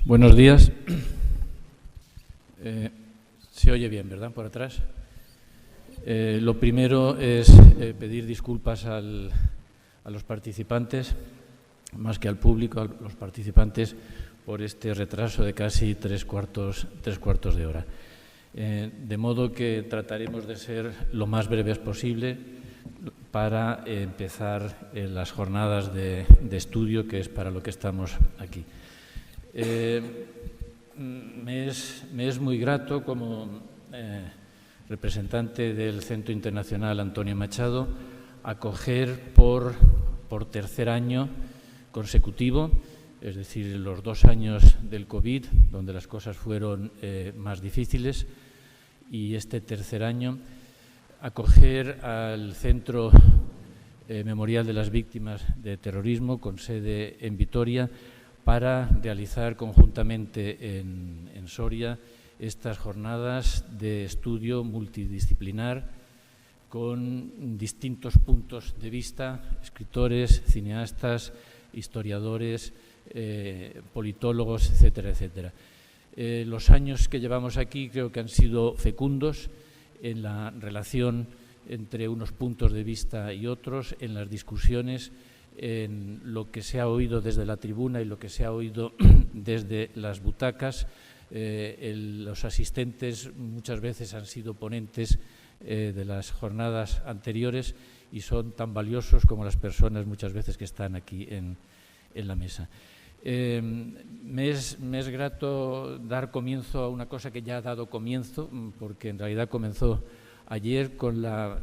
Buenos días. Se oye bien, ¿verdad? Por atrás. Lo primero es pedir disculpas a los participantes, más que al público, a los participantes, por este retraso de casi tres cuartos de hora. De modo que trataremos de ser lo más breves posible para empezar las jornadas de estudio, que es para lo que estamos aquí. Me es muy grato, como representante del Centro Internacional Antonio Machado, acoger por tercer año consecutivo, es decir, los 2 años del COVID, donde las cosas fueron más difíciles, y este tercer año, acoger al Centro Memorial de las Víctimas de Terrorismo, con sede en Vitoria, para realizar conjuntamente en Soria estas jornadas de estudio multidisciplinar con distintos puntos de vista, escritores, cineastas, historiadores, politólogos, etcétera, etcétera. Los años que llevamos aquí creo que han sido fecundos en la relación entre unos puntos de vista y otros, en las discusiones, en lo que se ha oído desde la tribuna y lo que se ha oído desde las butacas. Los asistentes muchas veces han sido ponentes de las jornadas anteriores y son tan valiosos como las personas muchas veces que están aquí en la mesa. Me es grato dar comienzo a una cosa que ya ha dado comienzo, porque en realidad comenzó ayer con la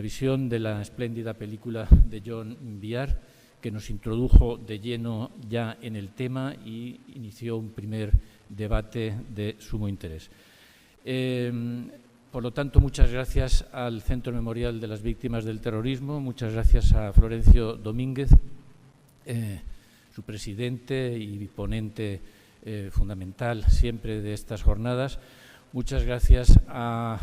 visión de la espléndida película de John Biar, que nos introdujo de lleno ya en el tema y inició un primer debate de sumo interés. Por lo tanto, muchas gracias al Centro Memorial de las Víctimas del Terrorismo, muchas gracias a Florencio Domínguez, su presidente y ponente fundamental siempre de estas jornadas. Muchas gracias a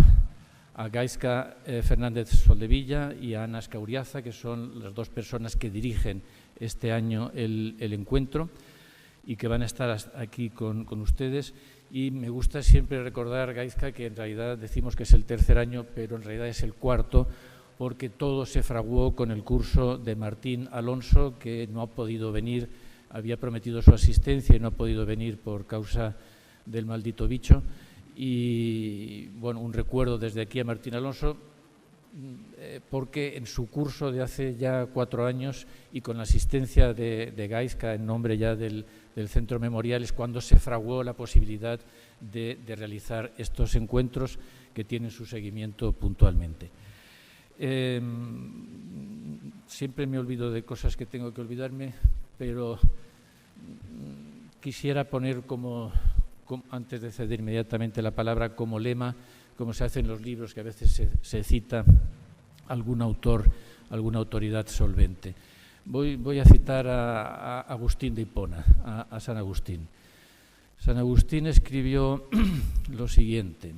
Gaizka Fernández Soldevilla y a Ana Escauriaza, que son las dos personas que dirigen este año el encuentro y que van a estar aquí con ustedes. Y me gusta siempre recordar, Gaizka, que en realidad decimos que es el tercer año, pero en realidad es el cuarto, porque todo se fraguó con el curso de Martín Alonso, que no ha podido venir, había prometido su asistencia y no ha podido venir por causa del maldito bicho. Y bueno, un recuerdo desde aquí a Martín Alonso, porque en su curso de hace ya 4 años y con la asistencia de Gaizka en nombre ya del Centro Memorial es cuando se fraguó la posibilidad de realizar estos encuentros que tienen su seguimiento puntualmente. Siempre me olvido de cosas que tengo que olvidarme, pero quisiera poner antes de ceder inmediatamente la palabra, como lema, como se hace en los libros, que a veces se cita algún autor, alguna autoridad solvente. Voy a citar a Agustín de Hipona, a San Agustín. San Agustín escribió lo siguiente: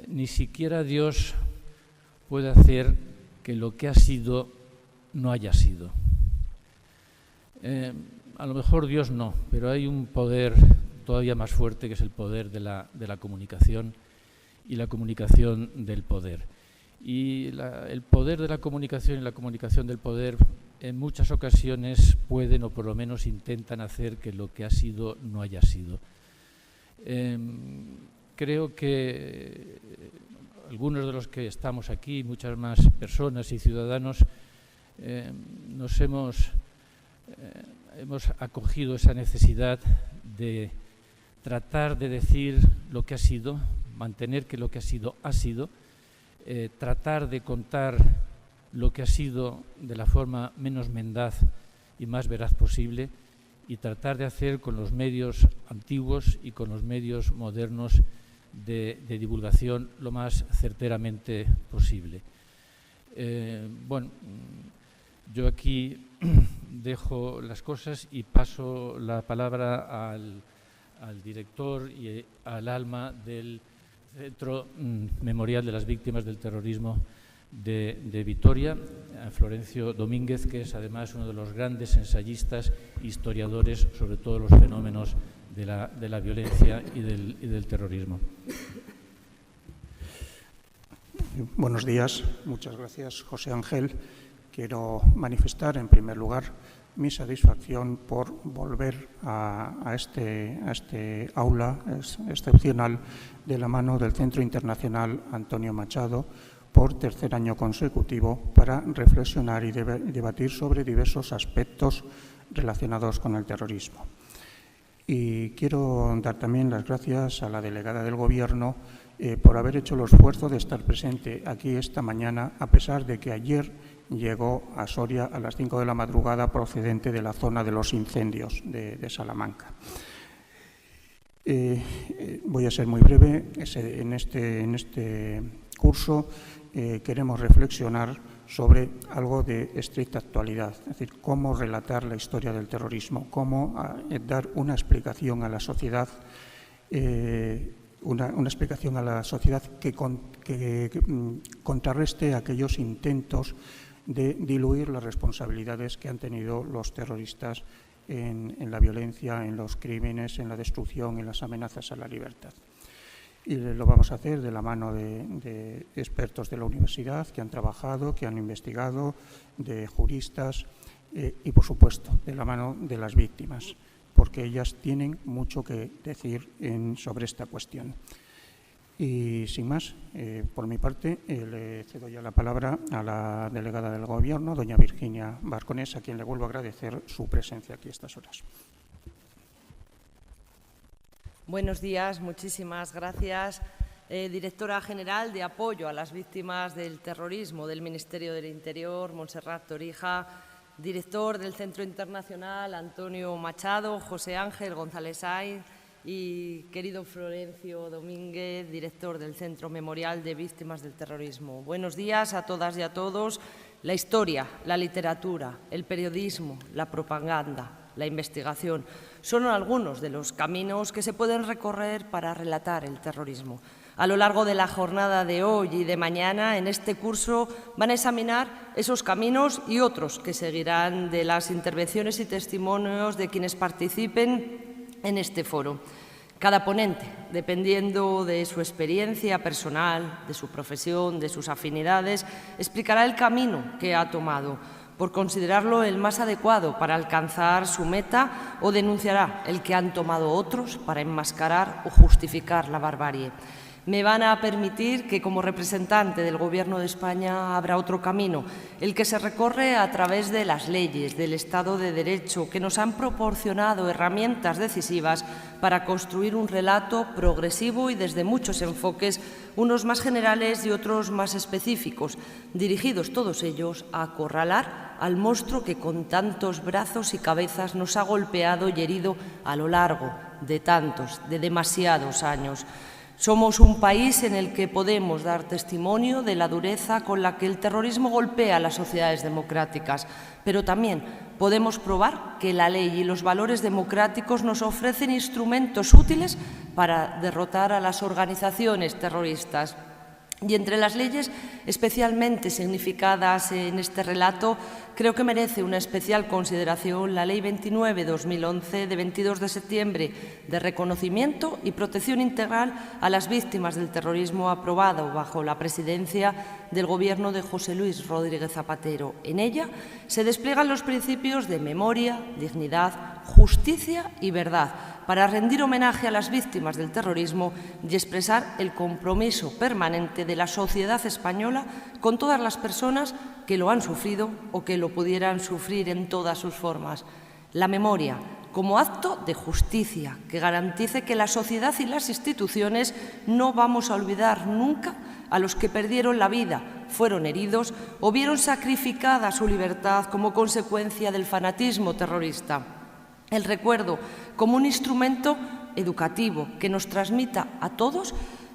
ni siquiera Dios puede hacer que lo que ha sido no haya sido. A lo mejor Dios no, pero hay un poder todavía más fuerte, que es el poder de la comunicación y la comunicación del poder. Y el poder de la comunicación y la comunicación del poder en muchas ocasiones pueden, o por lo menos intentan, hacer que lo que ha sido no haya sido. Creo que algunos de los que estamos aquí, muchas más personas y ciudadanos, hemos acogido esa necesidad de tratar de decir lo que ha sido, mantener que lo que ha sido, tratar de contar lo que ha sido de la forma menos mendaz y más veraz posible, y tratar de hacer con los medios antiguos y con los medios modernos de divulgación lo más certeramente posible. Bueno, yo aquí dejo las cosas y paso la palabra al director y al alma del Centro Memorial de las Víctimas del Terrorismo, de Vitoria, a Florencio Domínguez, que es además uno de los grandes ensayistas, historiadores sobre todos los fenómenos de la violencia y del terrorismo. Buenos días, muchas gracias, José Ángel. Quiero manifestar, en primer lugar, mi satisfacción por volver a este aula excepcional de la mano del Centro Internacional Antonio Machado por tercer año consecutivo para reflexionar y debatir sobre diversos aspectos relacionados con el terrorismo. Y quiero dar también las gracias a la delegada del Gobierno por haber hecho el esfuerzo de estar presente aquí esta mañana, a pesar de que ayer llegó a Soria a las 5 de la madrugada procedente de la zona de los incendios de Salamanca. Voy a ser muy breve. En este curso queremos reflexionar sobre algo de estricta actualidad, es decir, cómo relatar la historia del terrorismo, cómo dar una explicación a la sociedad, una explicación a la sociedad que contrarreste aquellos intentos de diluir las responsabilidades que han tenido los terroristas en la violencia, en los crímenes, en la destrucción, en las amenazas a la libertad. Y lo vamos a hacer de la mano de expertos de la universidad que han trabajado, que han investigado, de juristas y, por supuesto, de la mano de las víctimas, porque ellas tienen mucho que decir sobre esta cuestión. Y sin más, por mi parte, le cedo ya la palabra a la delegada del Gobierno, doña Virginia Barconés, a quien le vuelvo a agradecer su presencia aquí a estas horas. Buenos días, muchísimas gracias. Directora General de Apoyo a las Víctimas del Terrorismo del Ministerio del Interior, Montserrat Torija. Director del Centro Internacional, Antonio Machado, José Ángel González Sainz. Y querido Florencio Domínguez, director del Centro Memorial de Víctimas del Terrorismo. Buenos días a todas y a todos. La historia, la literatura, el periodismo, la propaganda, la investigación son algunos de los caminos que se pueden recorrer para relatar el terrorismo. A lo largo de la jornada de hoy y de mañana, en este curso, van a examinar esos caminos y otros que seguirán de las intervenciones y testimonios de quienes participen en este foro. Cada ponente, dependiendo de su experiencia personal, de su profesión, de sus afinidades, explicará el camino que ha tomado, por considerarlo el más adecuado para alcanzar su meta, o denunciará el que han tomado otros para enmascarar o justificar la barbarie. Me van a permitir que, como representante del Gobierno de España, abra otro camino, el que se recorre a través de las leyes, del Estado de Derecho, que nos han proporcionado herramientas decisivas para construir un relato progresivo y desde muchos enfoques, unos más generales y otros más específicos, dirigidos todos ellos a acorralar al monstruo que con tantos brazos y cabezas nos ha golpeado y herido a lo largo de de demasiados años. Somos un país en el que podemos dar testimonio de la dureza con la que el terrorismo golpea a las sociedades democráticas, pero también podemos probar que la ley y los valores democráticos nos ofrecen instrumentos útiles para derrotar a las organizaciones terroristas. Y entre las leyes especialmente significadas en este relato, creo que merece una especial consideración la Ley 29/2011 de 22 de septiembre de reconocimiento y protección integral a las víctimas del terrorismo, aprobado bajo la presidencia del Gobierno de José Luis Rodríguez Zapatero. En ella se despliegan los principios de memoria, dignidad, justicia y verdad, para rendir homenaje a las víctimas del terrorismo y expresar el compromiso permanente de la sociedad española con todas las personas que lo han sufrido o que lo pudieran sufrir en todas sus formas. La memoria como acto de justicia que garantice que la sociedad y las instituciones no vamos a olvidar nunca a los que perdieron la vida, fueron heridos o vieron sacrificada su libertad como consecuencia del fanatismo terrorista. El recuerdo como un instrumento educativo que nos transmita a todos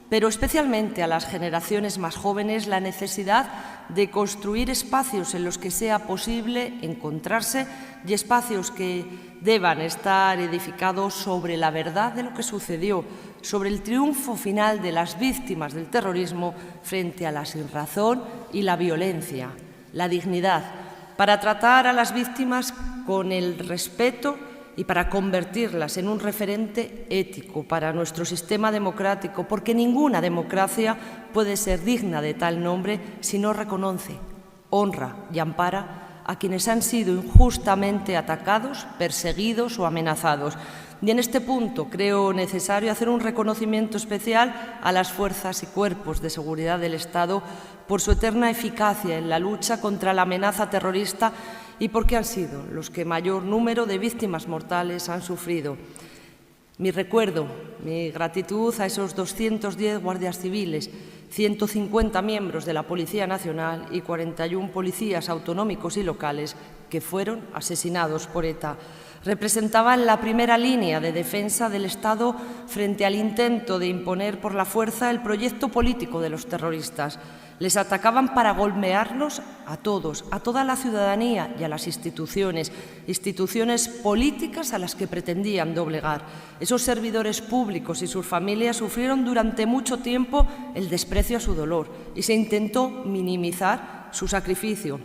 pero especialmente a las generaciones más jóvenes la necesidad de construir espacios en los que sea posible encontrarse y espacios que deban estar edificados sobre la verdad de lo que sucedió, sobre el triunfo final de las víctimas del terrorismo frente a la sinrazón y la violencia, la dignidad, para tratar a las víctimas con el respeto y para convertirlas en un referente ético para nuestro sistema democrático, porque ninguna democracia puede ser digna de tal nombre si no reconoce, honra y ampara a quienes han sido injustamente atacados, perseguidos o amenazados. Y en este punto creo necesario hacer un reconocimiento especial a las fuerzas y cuerpos de seguridad del Estado por su eterna eficacia en la lucha contra la amenaza terrorista y porque han sido los que mayor número de víctimas mortales han sufrido. Mi recuerdo, mi gratitud a esos 210 guardias civiles, 150 miembros de la Policía Nacional y 41 policías autonómicos y locales que fueron asesinados por ETA. Representaban la primera línea de defensa del Estado frente al intento de imponer por la fuerza el proyecto político de los terroristas. Les atacaban para golpearnos a todos, a toda la ciudadanía y a las instituciones políticas a las que pretendían doblegar. Esos servidores públicos y sus familias sufrieron durante mucho tiempo el desprecio a su dolor y se intentó minimizar su sacrificio.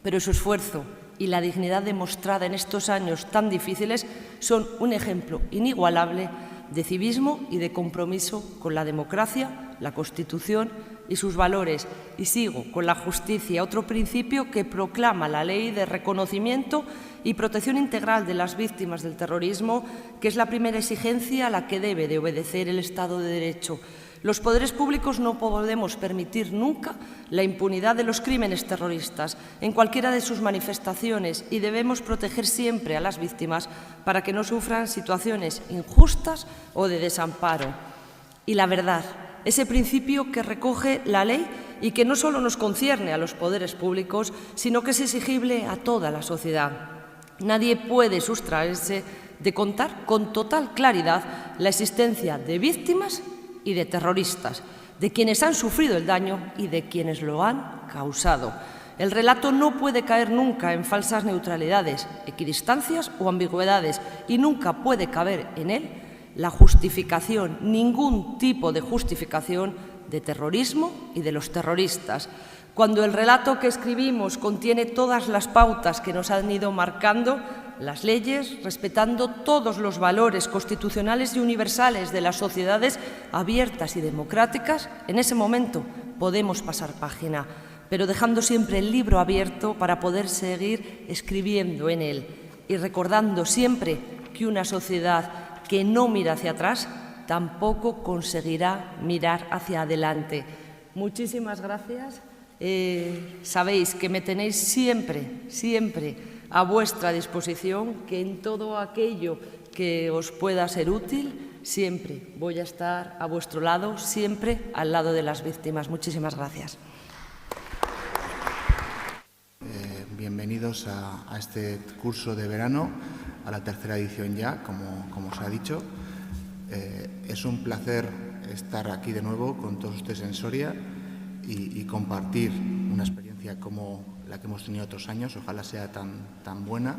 Pero su esfuerzo y la dignidad demostrada en estos años tan difíciles son un ejemplo inigualable de civismo y de compromiso con la democracia, la Constitución y sus valores. Y sigo con la justicia, otro principio que proclama la Ley de Reconocimiento y Protección Integral de las Víctimas del Terrorismo, que es la primera exigencia a la que debe de obedecer el Estado de Derecho. Los poderes públicos no podemos permitir nunca la impunidad de los crímenes terroristas en cualquiera de sus manifestaciones y debemos proteger siempre a las víctimas para que no sufran situaciones injustas o de desamparo. Y la verdad, ese principio que recoge la ley y que no solo nos concierne a los poderes públicos, sino que es exigible a toda la sociedad. Nadie puede sustraerse de contar con total claridad la existencia de víctimas y de terroristas, de quienes han sufrido el daño y de quienes lo han causado. El relato no puede caer nunca en falsas neutralidades, equidistancias o ambigüedades y nunca puede caber en él la justificación, ningún tipo de justificación de terrorismo y de los terroristas. Cuando el relato que escribimos contiene todas las pautas que nos han ido marcando las leyes, respetando todos los valores constitucionales y universales de las sociedades abiertas y democráticas, en ese momento podemos pasar página, pero dejando siempre el libro abierto para poder seguir escribiendo en él y recordando siempre que una sociedad que no mira hacia atrás tampoco conseguirá mirar hacia adelante. Muchísimas gracias. Sabéis que me tenéis siempre a vuestra disposición, que en todo aquello que os pueda ser útil, siempre voy a estar a vuestro lado, siempre al lado de las víctimas. Muchísimas gracias. Bienvenidos a este curso de verano, a la tercera edición ya, como os ha dicho. Es un placer estar aquí de nuevo con todos ustedes en Soria y compartir una experiencia como la que hemos tenido otros años, ojalá sea tan buena.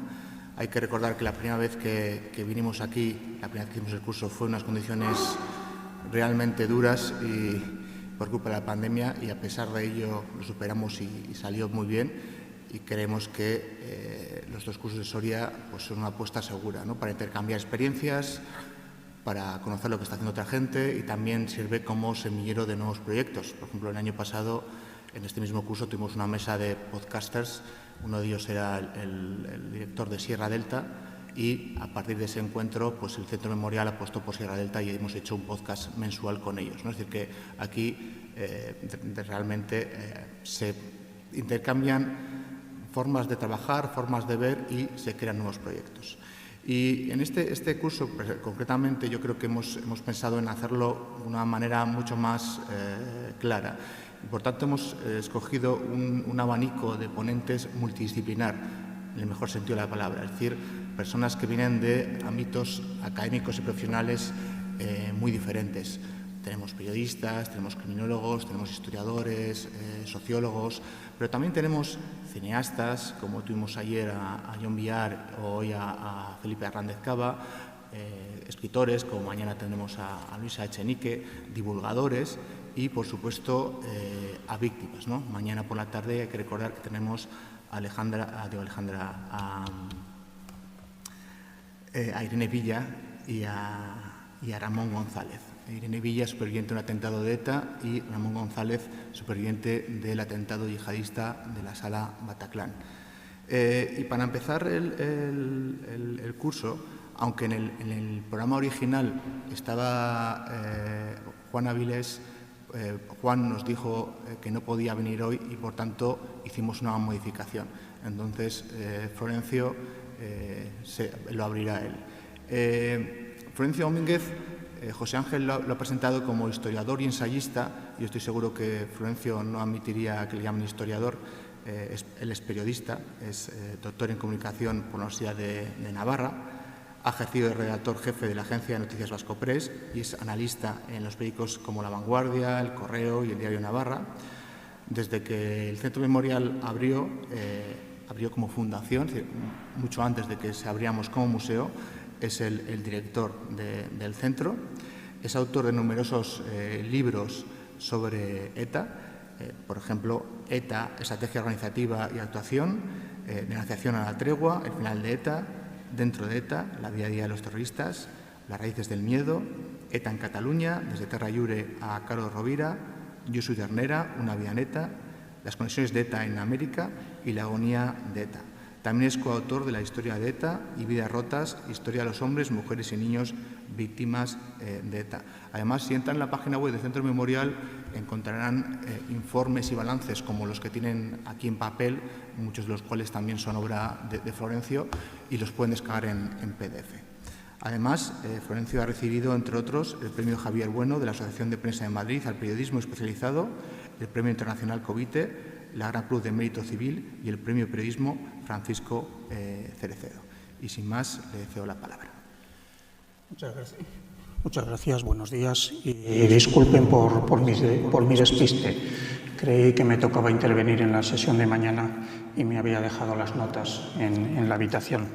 Hay que recordar que la primera vez que vinimos aquí, la primera vez que hicimos el curso, fue en unas condiciones realmente duras y por culpa de la pandemia, y a pesar de ello lo superamos y salió muy bien, y creemos que los dos cursos de Soria pues, son una apuesta segura, ¿no?, para intercambiar experiencias, para conocer lo que está haciendo otra gente, y también sirve como semillero de nuevos proyectos. Por ejemplo, el año pasado, en este mismo curso, tuvimos una mesa de podcasters. Uno de ellos era el director de Sierra Delta, y a partir de ese encuentro, pues el Centro Memorial apostó por Sierra Delta y hemos hecho un podcast mensual con ellos, ¿no? Es decir, que aquí realmente se intercambian formas de trabajar, formas de ver, y se crean nuevos proyectos. Y en este curso, concretamente, yo creo que hemos pensado en hacerlo de una manera mucho más clara. Por tanto, hemos escogido un abanico de ponentes multidisciplinar, en el mejor sentido de la palabra, es decir, personas que vienen de ámbitos académicos y profesionales muy diferentes. tenemos periodistas, tenemos criminólogos, tenemos historiadores, sociólogos, pero también tenemos cineastas, como tuvimos ayer a Jon Viar o hoy a Felipe Hernández Cava, escritores, como mañana tendremos a Luisa Echenique, divulgadores y, por supuesto, a víctimas, ¿no? Mañana por la tarde hay que recordar que tenemos a Irene Villa y a Ramón González. Irene Villa, superviviente de un atentado de ETA, y Ramón González, superviviente del atentado yihadista de la Sala Bataclan. Y para empezar el curso, aunque en el programa original estaba Juan Avilés, Juan nos dijo que no podía venir hoy y, por tanto, hicimos una modificación. Entonces, Florencio lo abrirá él. Florencio Domínguez, José Ángel lo ha presentado como historiador y ensayista. Yo estoy seguro que Florencio no admitiría que le llamen historiador. Él es periodista, es doctor en comunicación por la Universidad de Navarra. Ha ejercido de redactor jefe de la agencia de noticias Vasco Press y es analista en los periódicos como La Vanguardia, El Correo y El Diario Navarra. Desde que el Centro Memorial abrió como fundación, mucho antes de que se abriéramos como museo, es el director del centro. Es autor de numerosos libros sobre ETA, por ejemplo, ETA, Estrategia Organizativa y Actuación, Negociación a la Tregua, El Final de ETA, Dentro de ETA, La Día a Día de los Terroristas, Las Raíces del Miedo, ETA en Cataluña, Desde Terra Lliure a Carlos Rovira, Yo soy Ternera, Una vida en ETA, Las conexiones de ETA en América y La agonía de ETA. También es coautor de La historia de ETA y Vidas rotas, Historia de los hombres, mujeres y niños víctimas de ETA. Además, si entran en la página web del Centro Memorial, encontrarán informes y balances como los que tienen aquí en papel, muchos de los cuales también son obra de Florencio, y los pueden descargar en PDF. Además, Florencio ha recibido, entre otros, el Premio Javier Bueno de la Asociación de Prensa de Madrid al Periodismo Especializado, el Premio Internacional Covite, la Gran Cruz de Mérito Civil y el Premio Periodismo Francisco Cerecedo. Y sin más, le cedo la palabra. Muchas gracias, buenos días. Y disculpen por mi despiste. Creí que me tocaba intervenir en la sesión de mañana y me había dejado las notas en la habitación.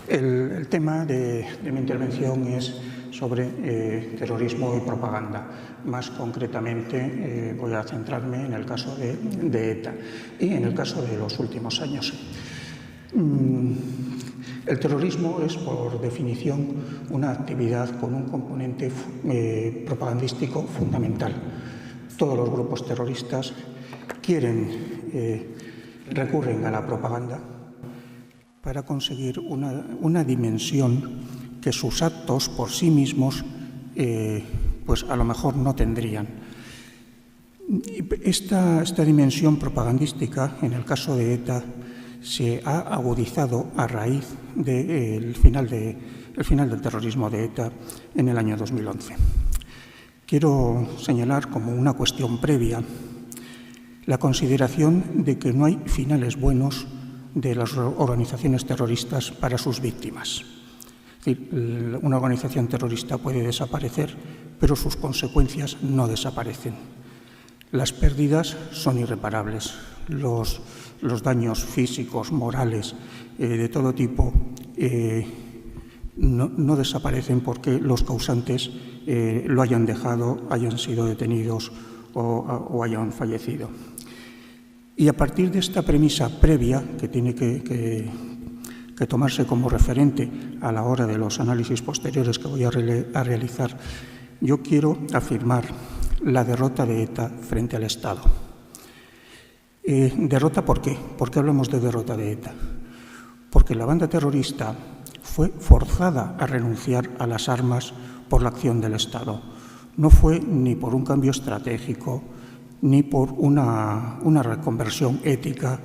El tema de mi intervención es sobre terrorismo y propaganda. Más concretamente voy a centrarme en el caso de ETA y en el caso de los últimos años. El terrorismo es, por definición, una actividad con un componente propagandístico fundamental. Todos los grupos terroristas recurren a la propaganda para conseguir una dimensión que sus actos por sí mismos pues a lo mejor no tendrían. Esta dimensión propagandística, en el caso de ETA, se ha agudizado a raíz del final del terrorismo de ETA en el año 2011. Quiero señalar como una cuestión previa la consideración de que no hay finales buenos de las organizaciones terroristas para sus víctimas. Es decir, una organización terrorista puede desaparecer, pero sus consecuencias no desaparecen. Las pérdidas son irreparables. Los daños físicos, morales, de todo tipo, no desaparecen porque los causantes lo hayan dejado, hayan sido detenidos o hayan fallecido. Y a partir de esta premisa previa, que tiene que tomarse como referente a la hora de los análisis posteriores que voy a realizar, yo quiero afirmar la derrota de ETA frente al Estado. ¿Derrota por qué? ¿Por qué hablamos de derrota de ETA? Porque la banda terrorista fue forzada a renunciar a las armas por la acción del Estado. No fue ni por un cambio estratégico, ni por una reconversión ética,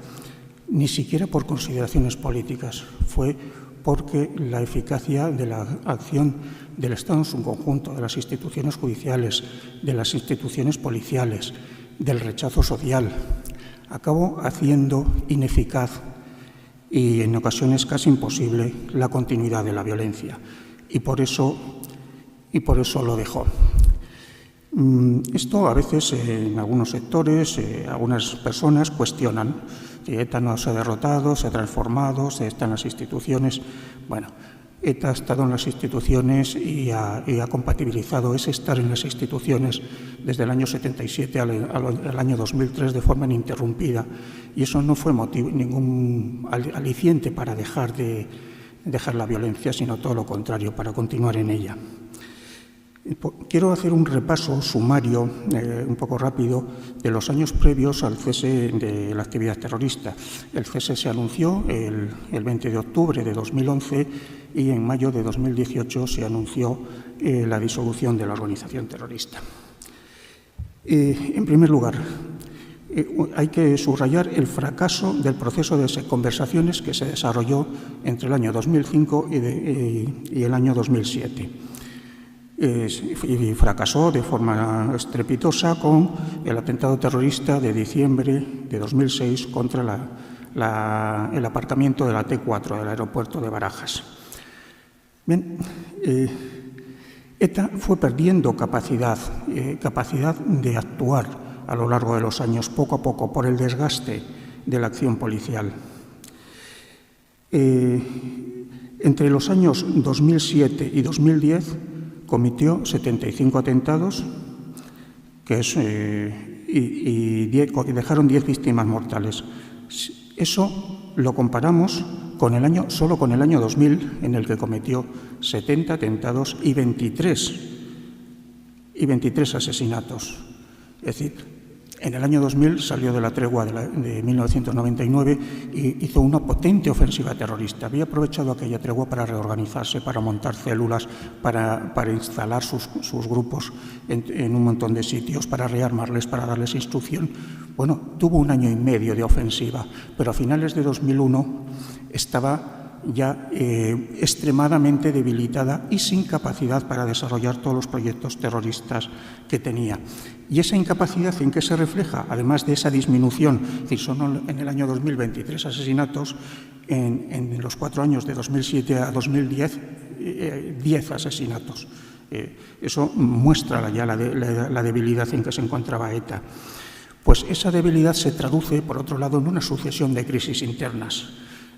ni siquiera por consideraciones políticas. Fue porque la eficacia de la acción del Estado en su conjunto, de las instituciones judiciales, de las instituciones policiales, del rechazo social, acabó haciendo ineficaz y en ocasiones casi imposible la continuidad de la violencia. Y por eso y por eso lo dejó. Esto a veces en algunos sectores, algunas personas cuestionan si ETA no se ha derrotado, se ha transformado, se está en las instituciones. Bueno, ETA ha estado en las instituciones y ha compatibilizado ese estar en las instituciones desde el año 77 al año 2003 de forma ininterrumpida, y eso no fue ningún aliciente para dejar la violencia, sino todo lo contrario, para continuar en ella. Quiero hacer un repaso sumario, un poco rápido, de los años previos al cese de la actividad terrorista. El cese se anunció el 20 de octubre de 2011 y en mayo de 2018 se anunció la disolución de la organización terrorista. En primer lugar, hay que subrayar el fracaso del proceso de conversaciones que se desarrolló entre el año 2005 y el año 2007. Y fracasó de forma estrepitosa con el atentado terrorista de diciembre de 2006 contra el aparcamiento de la T4 del aeropuerto de Barajas. Bien, ETA fue perdiendo capacidad de actuar a lo largo de los años, poco a poco, por el desgaste de la acción policial. Entre los años 2007 y 2010 cometió 75 atentados y dejaron 10 víctimas mortales. Eso lo comparamos solo con el año 2000, en el que cometió 70 atentados y 23 asesinatos. Es decir, en el año 2000 salió de la tregua de 1999 y hizo una potente ofensiva terrorista. Había aprovechado aquella tregua para reorganizarse, para montar células, para instalar sus grupos en un montón de sitios, para rearmarles, para darles instrucción. Bueno, tuvo un año y medio de ofensiva, pero a finales de 2001 estaba ya extremadamente debilitada y sin capacidad para desarrollar todos los proyectos terroristas que tenía. ¿Y esa incapacidad en qué se refleja? Además de esa disminución, es decir, son en el año 2023 asesinatos, en los 4 años de 2007 a 2010, 10 asesinatos. Eso muestra ya la debilidad en que se encontraba ETA. Pues esa debilidad se traduce, por otro lado, en una sucesión de crisis internas.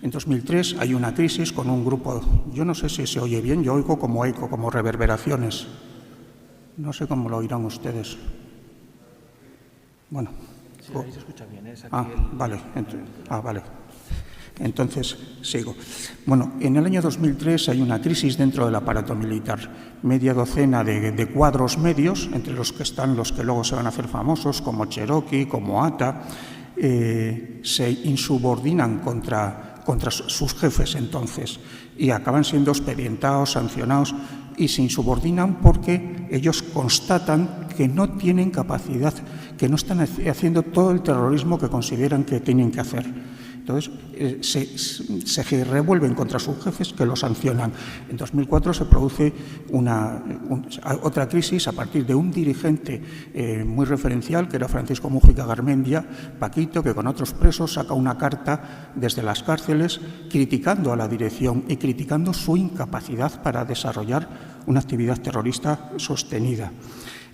En 2003 hay una crisis con un grupo, yo no sé si se oye bien, yo oigo como eco, como reverberaciones. No sé cómo lo oirán ustedes. Bueno. Sí, ahí se escucha bien, ¿eh? Vale. Vale. Entonces, sigo. Bueno, en el año 2003 hay una crisis dentro del aparato militar. Media docena de cuadros medios, entre los que están los que luego se van a hacer famosos, como Cherokee, como ATA, se insubordinan contra sus jefes entonces y acaban siendo expedientados, sancionados y se insubordinan porque ellos constatan que no tienen capacidad, que no están haciendo todo el terrorismo que consideran que tienen que hacer. Entonces, se revuelven contra sus jefes que los sancionan. En 2004 se produce otra crisis a partir de un dirigente muy referencial, que era Francisco Mújica Garmendia, Paquito, que con otros presos saca una carta desde las cárceles criticando a la dirección y criticando su incapacidad para desarrollar una actividad terrorista sostenida.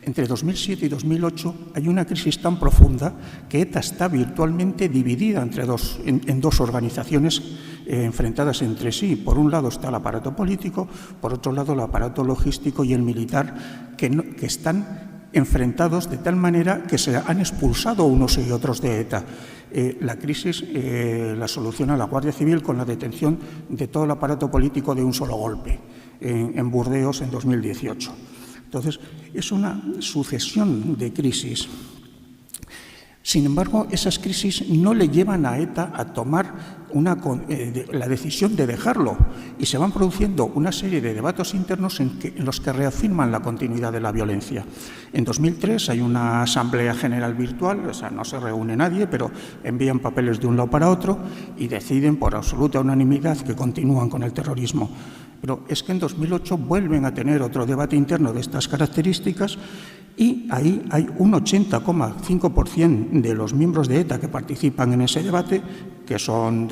Entre 2007 y 2008 hay una crisis tan profunda que ETA está virtualmente dividida en dos organizaciones enfrentadas entre sí. Por un lado está el aparato político, por otro lado el aparato logístico y el militar, que están enfrentados de tal manera que se han expulsado unos y otros de ETA. La crisis la soluciona la Guardia Civil con la detención de todo el aparato político de un solo golpe en Burdeos en 2018. Entonces, es una sucesión de crisis. Sin embargo, esas crisis no le llevan a ETA a tomar la decisión de dejarlo y se van produciendo una serie de debates internos en los que reafirman la continuidad de la violencia. En 2003 hay una asamblea general virtual, o sea, no se reúne nadie, pero envían papeles de un lado para otro y deciden por absoluta unanimidad que continúan con el terrorismo. Pero es que en 2008 vuelven a tener otro debate interno de estas características y ahí hay un 80,5% de los miembros de ETA que participan en ese debate, que son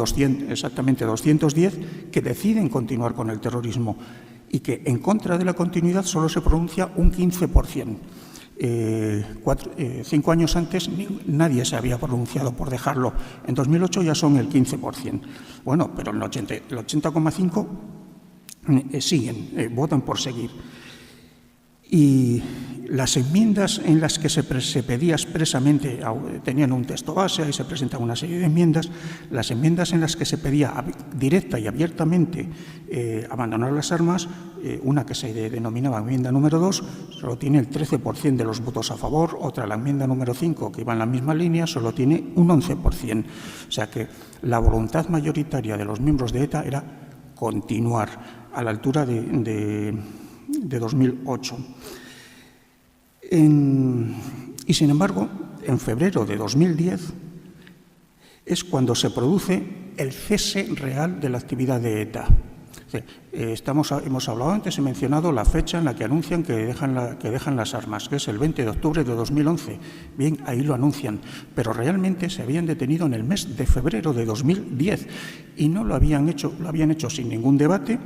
exactamente 210, que deciden continuar con el terrorismo. y que en contra de la continuidad solo se pronuncia un 15%. 5 años antes nadie se había pronunciado por dejarlo. En 2008 ya son el 15%. Bueno, pero el 80,5% siguen, votan por seguir. Y las enmiendas en las que se pedía expresamente, tenían un texto base, ahí se presentan una serie de enmiendas, las enmiendas en las que se pedía directa y abiertamente abandonar las armas, una que se denominaba enmienda número 2, solo tiene el 13% de los votos a favor, otra, la enmienda número 5, que iba en la misma línea, solo tiene un 11%. O sea que la voluntad mayoritaria de los miembros de ETA era continuar a la altura de 2008. Y sin embargo, en febrero de 2010 es cuando se produce el cese real de la actividad de ETA. Hemos hablado antes, he mencionado la fecha en la que anuncian que dejan las armas, que es el 20 de octubre de 2011. Bien, ahí lo anuncian, pero realmente se habían detenido en el mes de febrero de 2010 y no lo habían hecho sin ningún debate.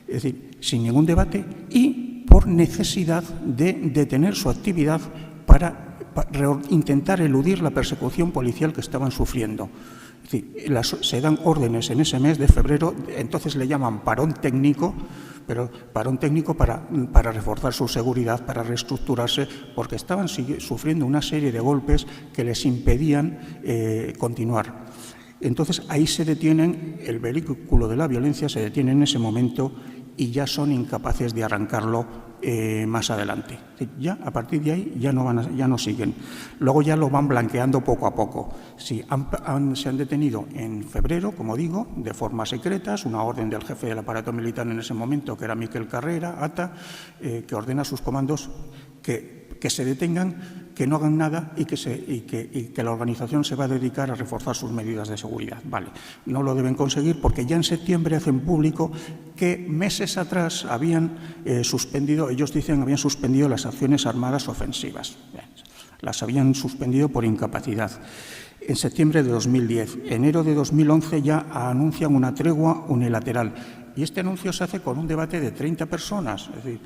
Es decir, sin ningún debate y por necesidad de detener su actividad para intentar eludir la persecución policial que estaban sufriendo. Es decir, se dan órdenes en ese mes de febrero, entonces le llaman parón técnico, pero parón técnico para reforzar su seguridad, para reestructurarse, porque estaban sufriendo una serie de golpes que les impedían continuar. Entonces ahí se detienen, el vehículo de la violencia se detiene en ese momento y ya son incapaces de arrancarlo más adelante. Ya a partir de ahí ya no siguen. Luego ya lo van blanqueando poco a poco. Sí, se han detenido en febrero, como digo, de forma secreta, es una orden del jefe del aparato militar en ese momento, que era Miquel Carrera, ATA, que ordena a sus comandos que se detengan, que no hagan nada y que la organización se va a dedicar a reforzar sus medidas de seguridad. Vale, no lo deben conseguir porque ya en septiembre hacen público que meses atrás habían suspendido, ellos dicen, habían suspendido las acciones armadas ofensivas. Las habían suspendido por incapacidad. En septiembre de 2010, enero de 2011 ya anuncian una tregua unilateral. Y este anuncio se hace con un debate de 30 personas, es decir,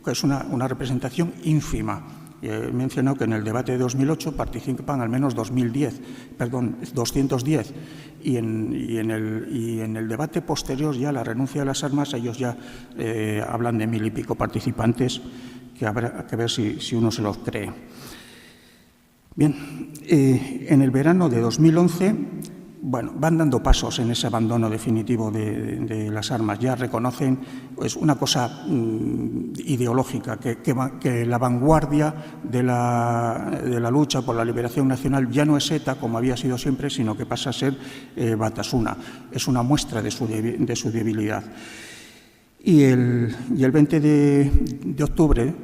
que es una representación ínfima. He mencionado que en el debate de 2008 participan al menos 210, y en el debate posterior, ya la renuncia de las armas, ellos ya hablan de 1000 y pico participantes, que habrá que ver si uno se los cree. Bien, en el verano de 2011... Bueno, van dando pasos en ese abandono definitivo de las armas. Ya reconocen pues, una cosa ideológica, que la vanguardia de la lucha por la liberación nacional ya no es ETA, como había sido siempre, sino que pasa a ser Batasuna. Es una muestra de su debilidad. Y el 20 de octubre,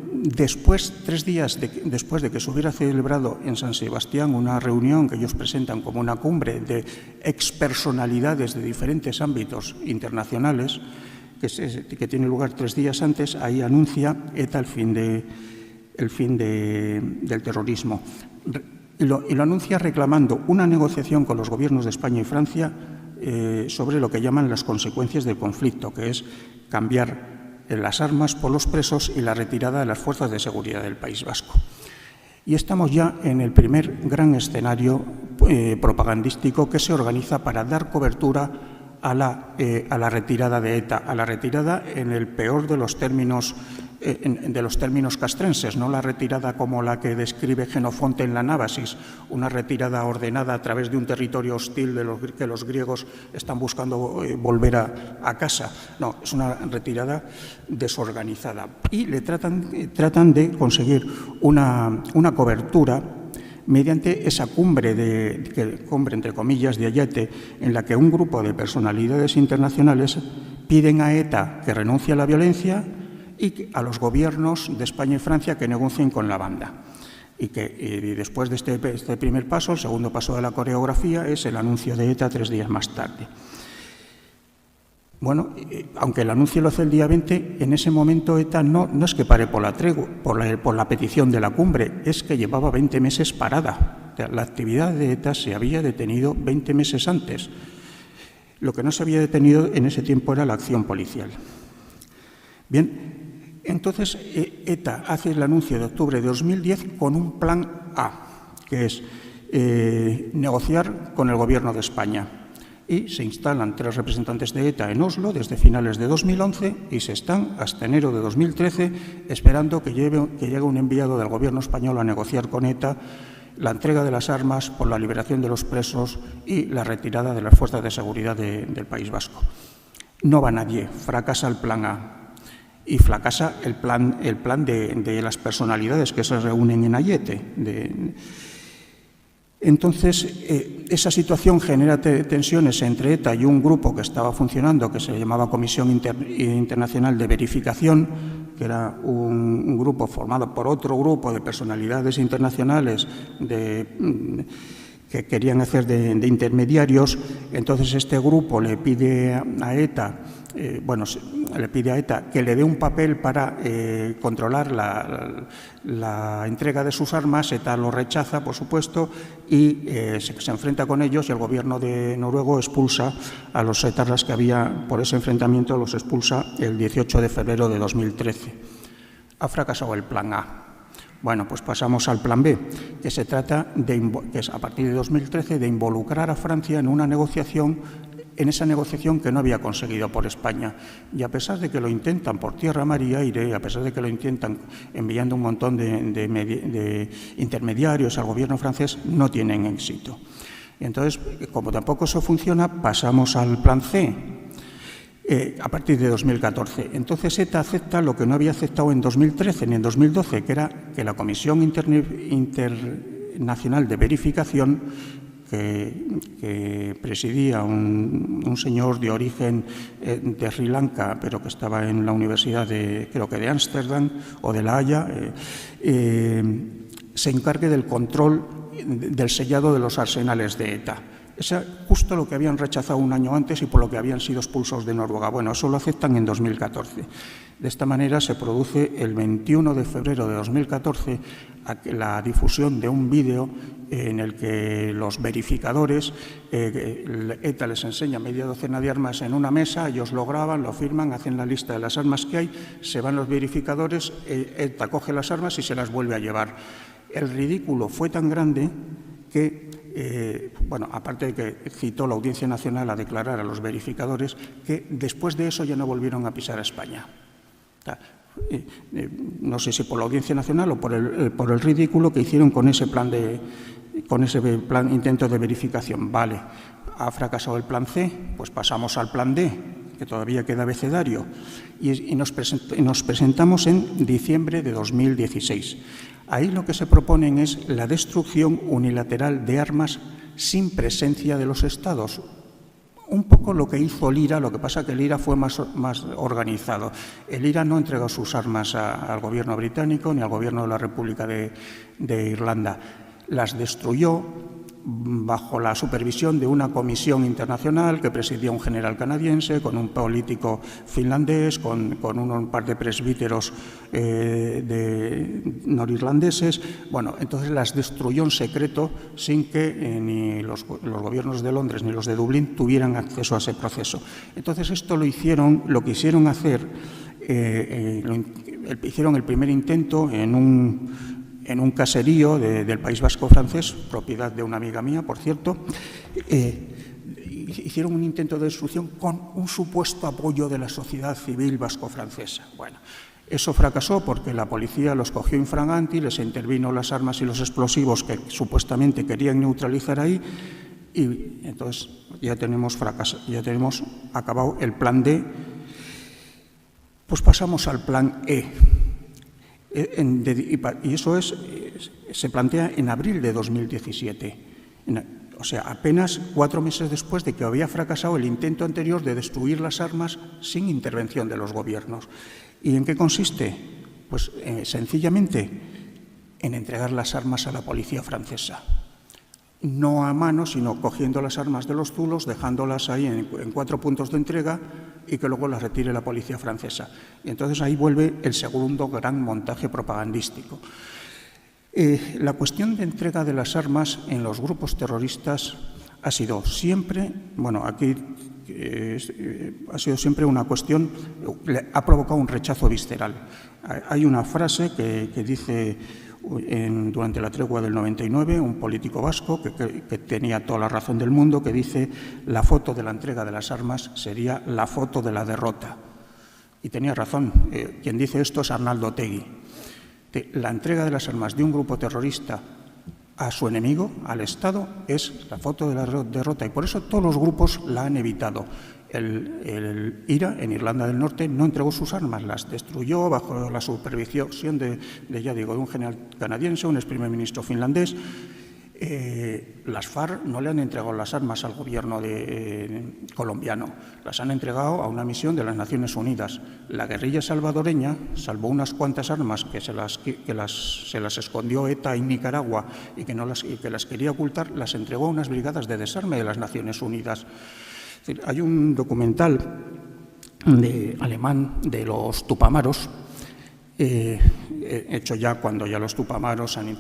tres días después de que se hubiera celebrado en San Sebastián una reunión que ellos presentan como una cumbre de expersonalidades de diferentes ámbitos internacionales, que tiene lugar 3 días antes, ahí anuncia ETA el fin del terrorismo. Y lo anuncia reclamando una negociación con los gobiernos de España y Francia sobre lo que llaman las consecuencias del conflicto, que es cambiar las armas por los presos y la retirada de las fuerzas de seguridad del País Vasco. Y estamos ya en el primer gran escenario propagandístico que se organiza para dar cobertura a la retirada de ETA, a la retirada en el peor de los términos castrenses, no la retirada como la que describe Jenofonte en la Nábasis, una retirada ordenada a través de un territorio hostil que los griegos están buscando volver a casa. No, es una retirada desorganizada. Y tratan de conseguir una cobertura mediante esa cumbre entre comillas, de Ayete, en la que un grupo de personalidades internacionales piden a ETA que renuncie a la violencia y a los gobiernos de España y Francia que negocien con la banda. Y después de este primer paso, el segundo paso de la coreografía es el anuncio de ETA 3 días más tarde. Bueno, aunque el anuncio lo hace el día 20, en ese momento ETA no es que pare por la tregua, por la petición de la cumbre, es que llevaba 20 meses parada. La actividad de ETA se había detenido 20 meses antes. Lo que no se había detenido en ese tiempo era la acción policial. Bien, entonces ETA hace el anuncio de octubre de 2010 con un plan A, que es negociar con el Gobierno de España. Y se instalan 3 representantes de ETA en Oslo desde finales de 2011 y se están hasta enero de 2013 esperando que llegue un enviado del Gobierno español a negociar con ETA la entrega de las armas por la liberación de los presos y la retirada de las fuerzas de seguridad del País Vasco. No va nadie, fracasa el plan A y fracasa el plan de las personalidades que se reúnen en Ayete. Entonces, esa situación genera tensiones entre ETA y un grupo que estaba funcionando, que se llamaba Comisión Internacional de Verificación, que era un grupo formado por otro grupo de personalidades internacionales que querían hacer de intermediarios. Entonces, este grupo le pide a ETA que le dé un papel para controlar la entrega de sus armas. ETA lo rechaza, por supuesto, y se enfrenta con ellos, y el Gobierno de Noruego expulsa a los etarras que había por ese enfrentamiento, los expulsa el 18 de febrero de 2013. Ha fracasado el plan A. Bueno, pues pasamos al plan B, que se trata que es a partir de 2013 de involucrar a Francia en esa negociación que no había conseguido por España. Y a pesar de que lo intentan por tierra, mar y aire, a pesar de que lo intentan enviando un montón de intermediarios al Gobierno francés, no tienen éxito. Entonces, como tampoco eso funciona, pasamos al plan C, a partir de 2014. Entonces ETA acepta lo que no había aceptado en 2013 ni en 2012, que era que la Comisión Internacional de Verificación, que presidía un señor de origen de Sri Lanka, pero que estaba en la Universidad creo que de Ámsterdam o de La Haya, se encargue del control del sellado de los arsenales de ETA. Es justo lo que habían rechazado un año antes y por lo que habían sido expulsados de Noruega. Bueno, eso lo aceptan en 2014. De esta manera se produce el 21 de febrero de 2014 la difusión de un vídeo en el que los verificadores, ETA les enseña media docena de armas en una mesa, ellos lo graban, lo firman, hacen la lista de las armas que hay, se van los verificadores, ETA coge las armas y se las vuelve a llevar. El ridículo fue tan grande que, aparte de que citó la Audiencia Nacional a declarar a los verificadores, que después de eso ya no volvieron a pisar a España. No sé si por la Audiencia Nacional o por el ridículo que hicieron con ese intento de verificación. Vale, ha fracasado el plan C, pues pasamos al plan D, que todavía queda abecedario, y nos presentamos en diciembre de 2016. Ahí lo que se proponen es la destrucción unilateral de armas sin presencia de los Estados. Un poco lo que hizo el IRA, lo que pasa que el IRA fue más organizado. El IRA no entregó sus armas al gobierno británico ni al gobierno de la República de Irlanda. Las destruyó bajo la supervisión de una comisión internacional que presidía un general canadiense, con un político finlandés, con un par de presbíteros norirlandeses. Bueno, entonces las destruyó en secreto sin que ni los gobiernos de Londres ni los de Dublín tuvieran acceso a ese proceso. Entonces esto lo quisieron hacer, hicieron el primer intento en un caserío del País Vasco francés, propiedad de una amiga mía, por cierto. Hicieron un intento de destrucción con un supuesto apoyo de la sociedad civil vasco-francesa. Bueno, eso fracasó porque la policía los cogió infraganti, les intervino las armas y los explosivos que supuestamente querían neutralizar ahí, y entonces ya tenemos acabado el plan D. Pues pasamos al plan E. Y eso se plantea en abril de 2017, o sea, apenas 4 meses después de que había fracasado el intento anterior de destruir las armas sin intervención de los gobiernos. ¿Y en qué consiste? Pues sencillamente en entregar las armas a la policía francesa. No a mano, sino cogiendo las armas de los zulos, dejándolas ahí en 4 puntos de entrega y que luego las retire la policía francesa. Y entonces ahí vuelve el segundo gran montaje propagandístico. La cuestión de entrega de las armas en los grupos terroristas ha sido siempre, aquí ha sido siempre una cuestión, ha provocado un rechazo visceral. Hay una frase que dice durante la tregua del 99 un político vasco que tenía toda la razón del mundo, que dice: la foto de la entrega de las armas sería la foto de la derrota. Y tenía razón. Quien dice esto es Arnaldo Otegi. La entrega de las armas de un grupo terrorista a su enemigo, al Estado, es la foto de la derrota, y por eso todos los grupos la han evitado. El IRA, en Irlanda del Norte, no entregó sus armas, las destruyó bajo la supervisión de un general canadiense, un ex primer ministro finlandés. Las FARC no le han entregado las armas al gobierno colombiano, las han entregado a una misión de las Naciones Unidas. La guerrilla salvadoreña, salvo unas cuantas armas que se las escondió ETA en Nicaragua y que las quería ocultar, las entregó a unas brigadas de desarme de las Naciones Unidas. Es decir, hay un documental alemán de los Tupamaros, hecho ya cuando ya los Tupamaros han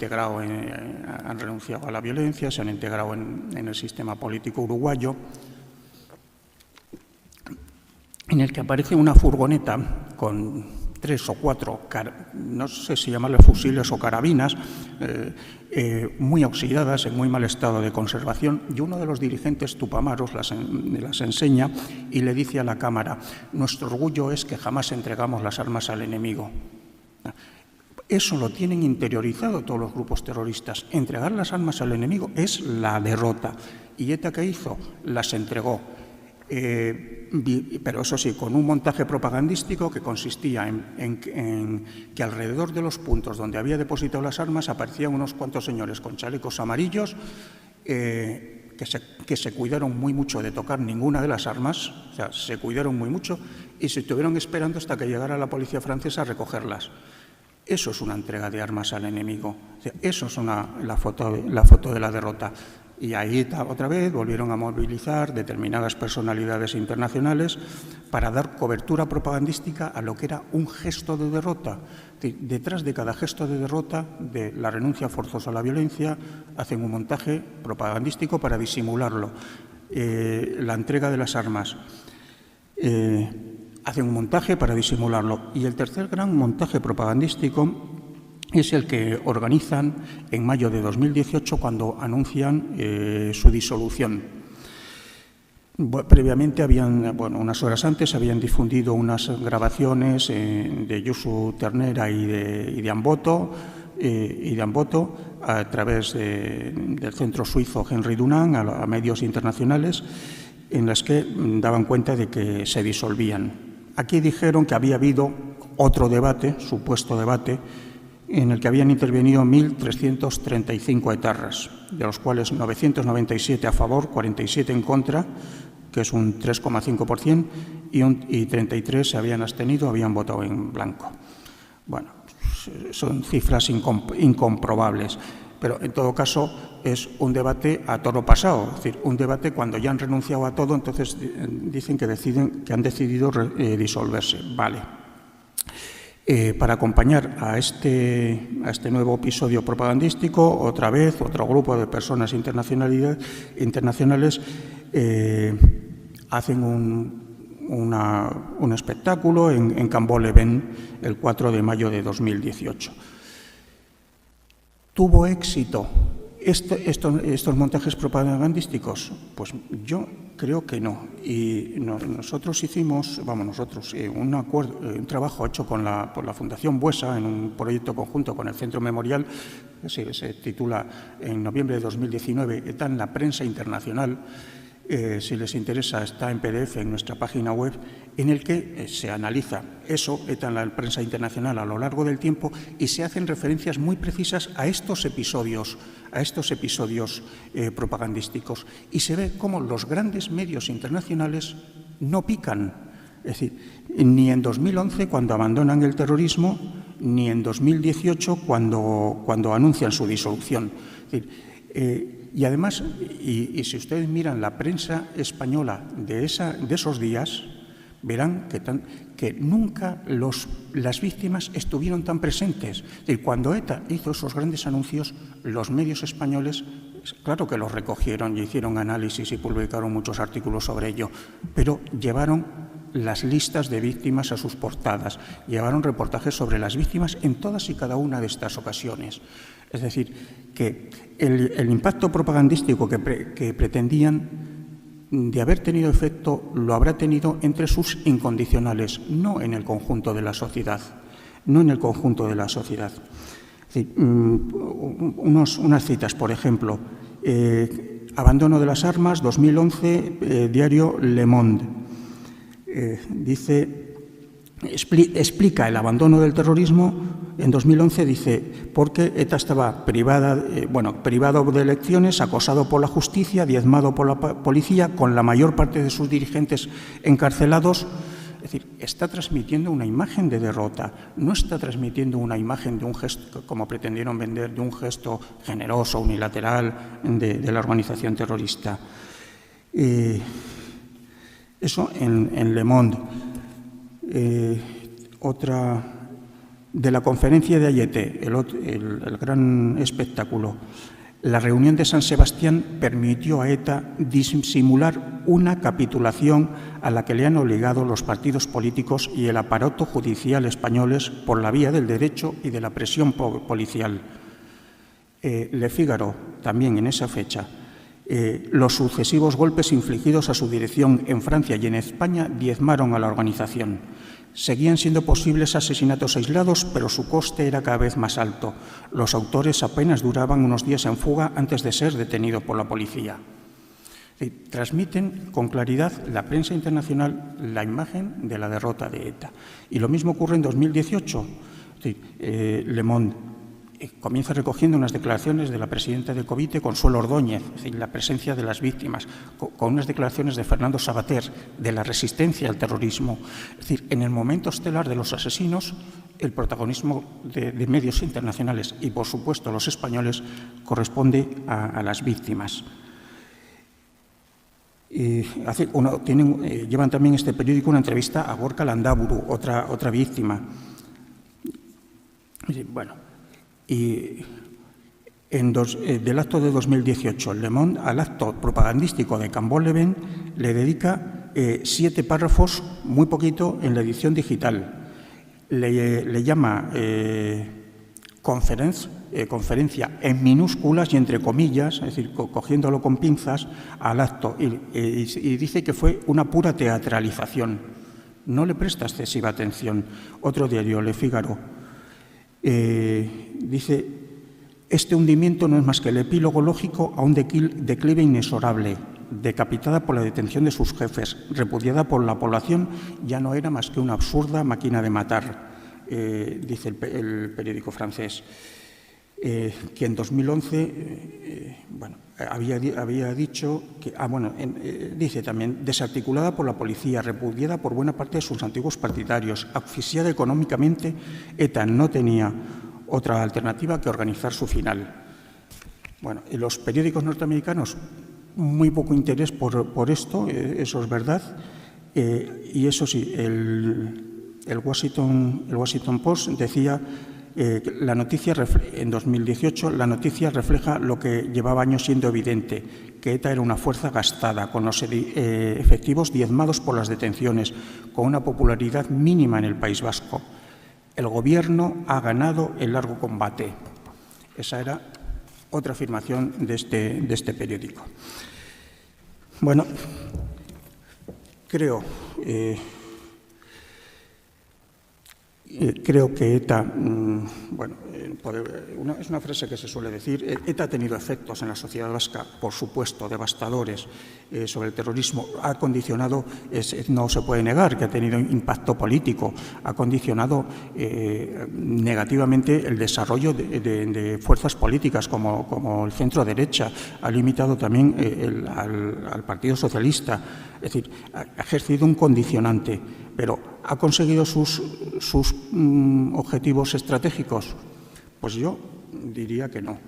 renunciado a la violencia, se han integrado en el sistema político uruguayo, en el que aparece una furgoneta con 3 o 4, no sé si llamarle fusiles o carabinas, muy oxidadas, en muy mal estado de conservación, y uno de los dirigentes tupamaros las enseña y le dice a la cámara: nuestro orgullo es que jamás entregamos las armas al enemigo. Eso lo tienen interiorizado todos los grupos terroristas. Entregar las armas al enemigo es la derrota. ¿Y ETA qué hizo? Las entregó. Pero eso sí, con un montaje propagandístico que consistía en que alrededor de los puntos donde había depositado las armas aparecían unos cuantos señores con chalecos amarillos que se cuidaron muy mucho de tocar ninguna de las armas, o sea, se cuidaron muy mucho y se estuvieron esperando hasta que llegara la policía francesa a recogerlas. Eso es una entrega de armas al enemigo. O sea, eso es la foto de la derrota. Y ahí otra vez volvieron a movilizar determinadas personalidades internacionales para dar cobertura propagandística a lo que era un gesto de derrota. Detrás de cada gesto de derrota, de la renuncia forzosa a la violencia, hacen un montaje propagandístico para disimularlo. La entrega de las armas, hacen un montaje para disimularlo. Y el tercer gran montaje propagandístico es el que organizan en mayo de 2018 cuando anuncian su disolución. Previamente unas horas antes habían difundido unas grabaciones de Josu Ternera y de Amboto a través del centro suizo Henry Dunant a medios internacionales, en las que daban cuenta de que se disolvían. Aquí dijeron que había habido otro debate, supuesto debate, en el que habían intervenido 1.335 etarras, de los cuales 997 a favor, 47 en contra, que es un 3,5%, y 33 se habían abstenido, habían votado en blanco. Bueno, son cifras incomprobables, pero en todo caso es un debate a toro pasado, es decir, un debate cuando ya han renunciado a todo, entonces dicen que han decidido disolverse. Vale. Para acompañar a este nuevo episodio propagandístico, otra vez, otro grupo de personas internacionales hacen un espectáculo en Camp-Bouleven el 4 de mayo de 2018. ¿Tuvo éxito estos montajes propagandísticos? Pues yo creo que no. Y nosotros hicimos, un trabajo hecho por la Fundación Buesa en un proyecto conjunto con el Centro Memorial, que se titula en noviembre de 2019, está en la prensa internacional. Si les interesa, está en PDF en nuestra página web, en el que se analiza eso, está en la prensa internacional a lo largo del tiempo, y se hacen referencias muy precisas a estos episodios propagandísticos. Y se ve cómo los grandes medios internacionales no pican. Es decir, ni en 2011, cuando abandonan el terrorismo, ni en 2018, cuando anuncian su disolución. Es decir, y además, y si ustedes miran la prensa española de esos días, verán que nunca las víctimas estuvieron tan presentes. Es decir, cuando ETA hizo esos grandes anuncios, los medios españoles claro que los recogieron y hicieron análisis y publicaron muchos artículos sobre ello, pero llevaron las listas de víctimas a sus portadas, llevaron reportajes sobre las víctimas en todas y cada una de estas ocasiones. Es decir, que el impacto propagandístico que pretendían de haber tenido efecto lo habrá tenido entre sus incondicionales, no en el conjunto de la sociedad. No en el conjunto de la sociedad. Es decir, unas citas, por ejemplo, abandono de las armas, 2011, diario Le Monde. Explica el abandono del terrorismo en 2011, dice, porque ETA estaba privado de elecciones, acosado por la justicia, diezmado por la policía, con la mayor parte de sus dirigentes encarcelados. Es decir, está transmitiendo una imagen de derrota, no está transmitiendo una imagen de un gesto, como pretendieron vender, de un gesto generoso, unilateral de la organización terrorista. Eso en Le Monde. Otra de la conferencia de Ayete, el gran espectáculo. La reunión de San Sebastián permitió a ETA disimular una capitulación a la que le han obligado los partidos políticos y el aparato judicial españoles por la vía del derecho y de la presión policial. Le Figaro, también en esa fecha, los sucesivos golpes infligidos a su dirección en Francia y en España diezmaron a la organización. Seguían siendo posibles asesinatos aislados, pero su coste era cada vez más alto. Los autores apenas duraban unos días en fuga antes de ser detenidos por la policía. Transmiten con claridad la prensa internacional la imagen de la derrota de ETA. Y lo mismo ocurre en 2018. Le Monde comienza recogiendo unas declaraciones de la presidenta del COVITE, Consuelo Ordóñez, es decir, la presencia de las víctimas, con unas declaraciones de Fernando Savater, de la resistencia al terrorismo. Es decir, en el momento estelar de los asesinos, el protagonismo de medios internacionales y, por supuesto, los españoles, corresponde a las víctimas. Llevan también este periódico una entrevista a Gorka Landaburu, otra víctima. Bueno, y del acto de 2018, Le Monde, al acto propagandístico de Cambó Leven, le dedica 7 párrafos, muy poquito, en la edición digital. Le llama conferencia en minúsculas y entre comillas, es decir, cogiéndolo con pinzas, al acto, y dice que fue una pura teatralización. No le presta excesiva atención. Otro diario, Le Figaro, dice: este hundimiento no es más que el epílogo lógico a un declive inexorable. Decapitada por la detención de sus jefes, repudiada por la población, ya no era más que una absurda máquina de matar, dice el periódico francés, que en 2011 había dicho que, dice también, desarticulada por la policía, repudiada por buena parte de sus antiguos partidarios, asfixiada económicamente, ETA no tenía otra alternativa que organizar su final. Bueno, en los periódicos norteamericanos, muy poco interés por esto, eso es verdad, y eso sí, el Washington Post decía la noticia en 2018, la noticia refleja lo que llevaba años siendo evidente, que ETA era una fuerza gastada, con los efectivos diezmados por las detenciones, con una popularidad mínima en el País Vasco. El Gobierno ha ganado el largo combate. Esa era otra afirmación de este periódico. Bueno, creo que ETA, es una frase que se suele decir, ETA ha tenido efectos en la sociedad vasca, por supuesto, devastadores sobre el terrorismo. Ha condicionado, no se puede negar que ha tenido impacto político, ha condicionado negativamente el desarrollo de fuerzas políticas como el centro derecha, ha limitado también al Partido Socialista, es decir, ha ejercido un condicionante, pero ¿ha conseguido sus objetivos estratégicos? Pues yo diría que no.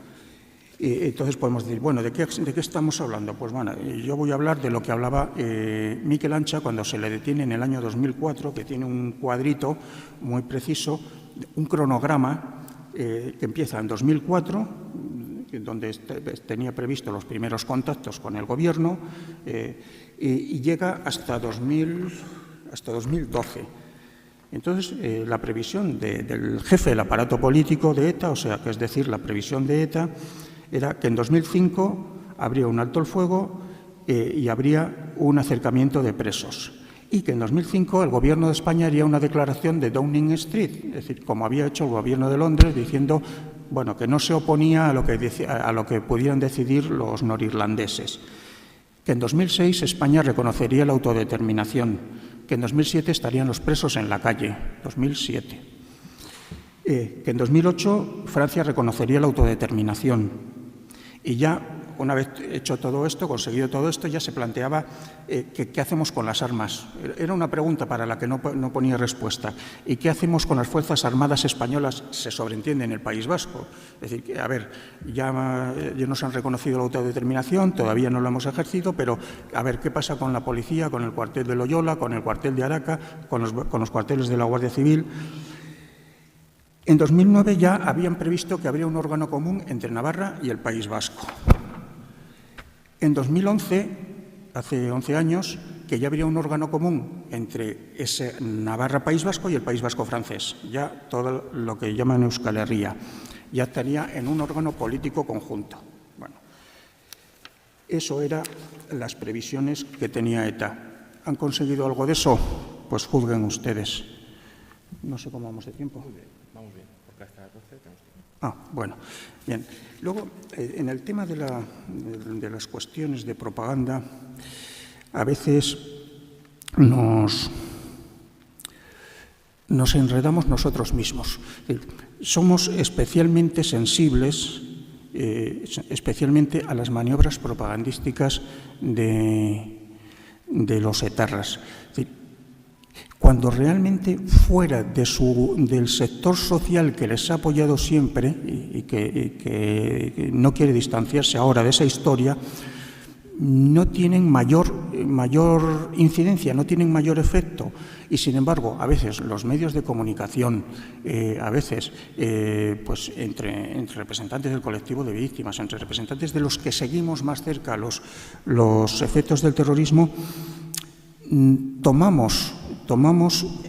Entonces podemos decir, bueno, ¿de qué estamos hablando? Pues bueno, yo voy a hablar de lo que hablaba Miquel Ancha cuando se le detiene en el año 2004, que tiene un cuadrito muy preciso, un cronograma que empieza en 2004, donde tenía previsto los primeros contactos con el Gobierno, y llega hasta 2012. Entonces, la previsión del jefe del aparato político de ETA, o sea, que es decir, la previsión de ETA, era que en 2005 habría un alto el fuego y habría un acercamiento de presos. Y que en 2005 el Gobierno de España haría una declaración de Downing Street, es decir, como había hecho el Gobierno de Londres, diciendo, bueno, que no se oponía a lo que pudieran decidir los norirlandeses. Que en 2006 España reconocería la autodeterminación, que en 2007 estarían los presos en la calle, 2007. Que en 2008 Francia reconocería la autodeterminación. Y ya, una vez hecho todo esto, conseguido todo esto, ya se planteaba ¿qué hacemos con las armas? Era una pregunta para la que no ponía respuesta. ¿Y qué hacemos con las Fuerzas Armadas españolas? Se sobreentiende en el País Vasco. Es decir, que, a ver, ya nos han reconocido la autodeterminación, todavía no lo hemos ejercido, pero a ver, ¿qué pasa con la policía, con el cuartel de Loyola, con el cuartel de Araca, con los cuarteles de la Guardia Civil? En 2009 ya habían previsto que habría un órgano común entre Navarra y el País Vasco. En 2011, hace 11 años, que ya habría un órgano común entre ese Navarra-País Vasco y el País Vasco francés. Ya todo lo que llaman Euskal Herria. Ya estaría en un órgano político conjunto. Bueno, eso eran las previsiones que tenía ETA. ¿Han conseguido algo de eso? Pues juzguen ustedes. No sé cómo vamos de tiempo. Muy bien, vamos bien, porque hasta las 12 tenemos tiempo. Bueno, bien. Luego, en el tema de las cuestiones de propaganda, a veces nos enredamos nosotros mismos. Somos especialmente sensibles, especialmente a las maniobras propagandísticas de los etarras. Cuando realmente fuera del sector social que les ha apoyado siempre y que no quiere distanciarse ahora de esa historia, no tienen mayor incidencia, no tienen mayor efecto. Y, sin embargo, a veces los medios de comunicación, a veces pues entre representantes del colectivo de víctimas, entre representantes de los que seguimos más cerca los efectos del terrorismo, tomamos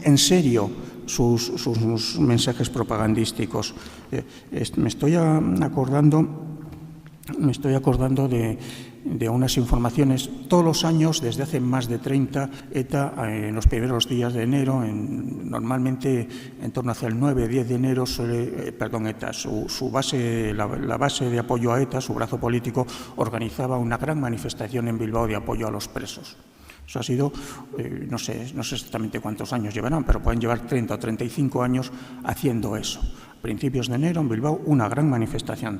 en serio sus mensajes propagandísticos. Me estoy acordando de unas informaciones. Todos los años, desde hace más de 30, ETA, en los primeros días de enero, normalmente en torno hacia el 9-10 de enero, ETA, la base de apoyo a ETA, su brazo político, organizaba una gran manifestación en Bilbao de apoyo a los presos. Eso ha sido, no sé exactamente cuántos años llevarán, pero pueden llevar 30 o 35 años haciendo eso. A principios de enero, en Bilbao, una gran manifestación.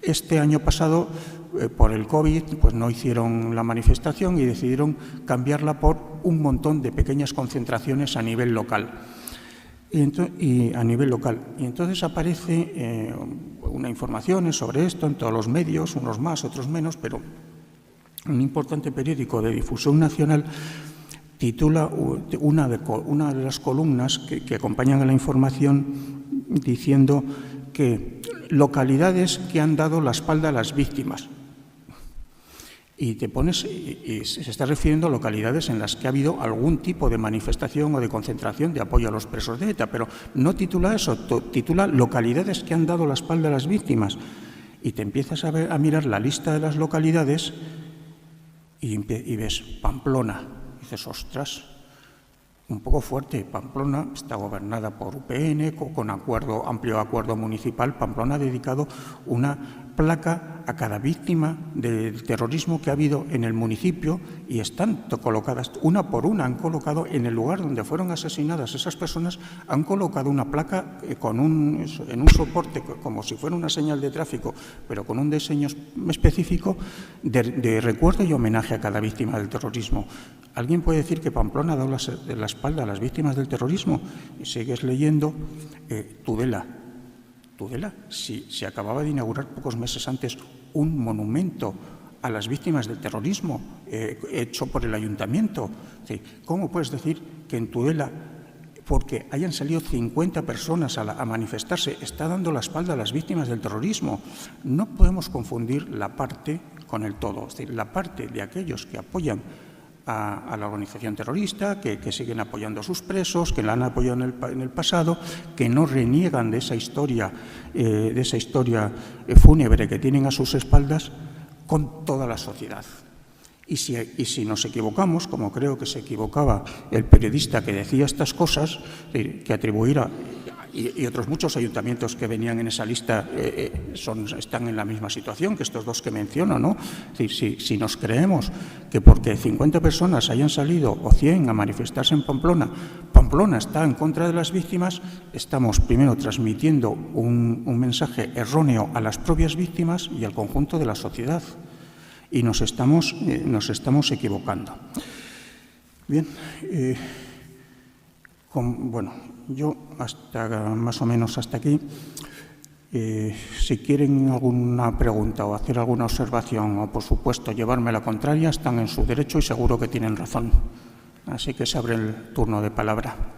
Este año pasado, por el COVID, pues no hicieron la manifestación y decidieron cambiarla por un montón de pequeñas concentraciones a nivel local. Y entonces aparece una información sobre esto en todos los medios, unos más, otros menos, pero un importante periódico de difusión nacional titula una de las columnas que acompañan a la información diciendo que localidades que han dado la espalda a las víctimas. Y se está refiriendo a localidades en las que ha habido algún tipo de manifestación o de concentración de apoyo a los presos de ETA, pero no titula eso, titula localidades que han dado la espalda a las víctimas. Y te empiezas a mirar la lista de las localidades y ves Pamplona. Y dices, ostras, un poco fuerte. Pamplona está gobernada por UPN, con amplio acuerdo municipal. Pamplona ha dedicado una placa a cada víctima del terrorismo que ha habido en el municipio y están colocadas, una por una, han colocado en el lugar donde fueron asesinadas esas personas, han colocado una placa en un soporte como si fuera una señal de tráfico, pero con un diseño específico de recuerdo y homenaje a cada víctima del terrorismo. ¿Alguien puede decir que Pamplona ha dado la espalda a las víctimas del terrorismo? Y sigues leyendo Tudela, si se acababa de inaugurar pocos meses antes un monumento a las víctimas del terrorismo hecho por el ayuntamiento. ¿Cómo puedes decir que en Tudela porque hayan salido 50 personas a manifestarse, está dando la espalda a las víctimas del terrorismo. No podemos confundir la parte con el todo. Es decir, la parte de aquellos que apoyan a la organización terrorista, que siguen apoyando a sus presos, que la han apoyado en el pasado, que no reniegan de esa historia fúnebre que tienen a sus espaldas, con toda la sociedad. Y si nos equivocamos, como creo que se equivocaba el periodista que decía estas cosas, que atribuyera, y otros muchos ayuntamientos que venían en esa lista están en la misma situación que estos dos que menciono, ¿no? Es decir, si nos creemos que porque 50 personas hayan salido o 100 a manifestarse en Pamplona, Pamplona está en contra de las víctimas, estamos primero transmitiendo un mensaje erróneo a las propias víctimas y al conjunto de la sociedad. Y nos estamos equivocando. Bien, bueno, yo más o menos hasta aquí. Si quieren alguna pregunta o hacer alguna observación o, por supuesto, llevarme la contraria, están en su derecho y seguro que tienen razón. Así que se abre el turno de palabra.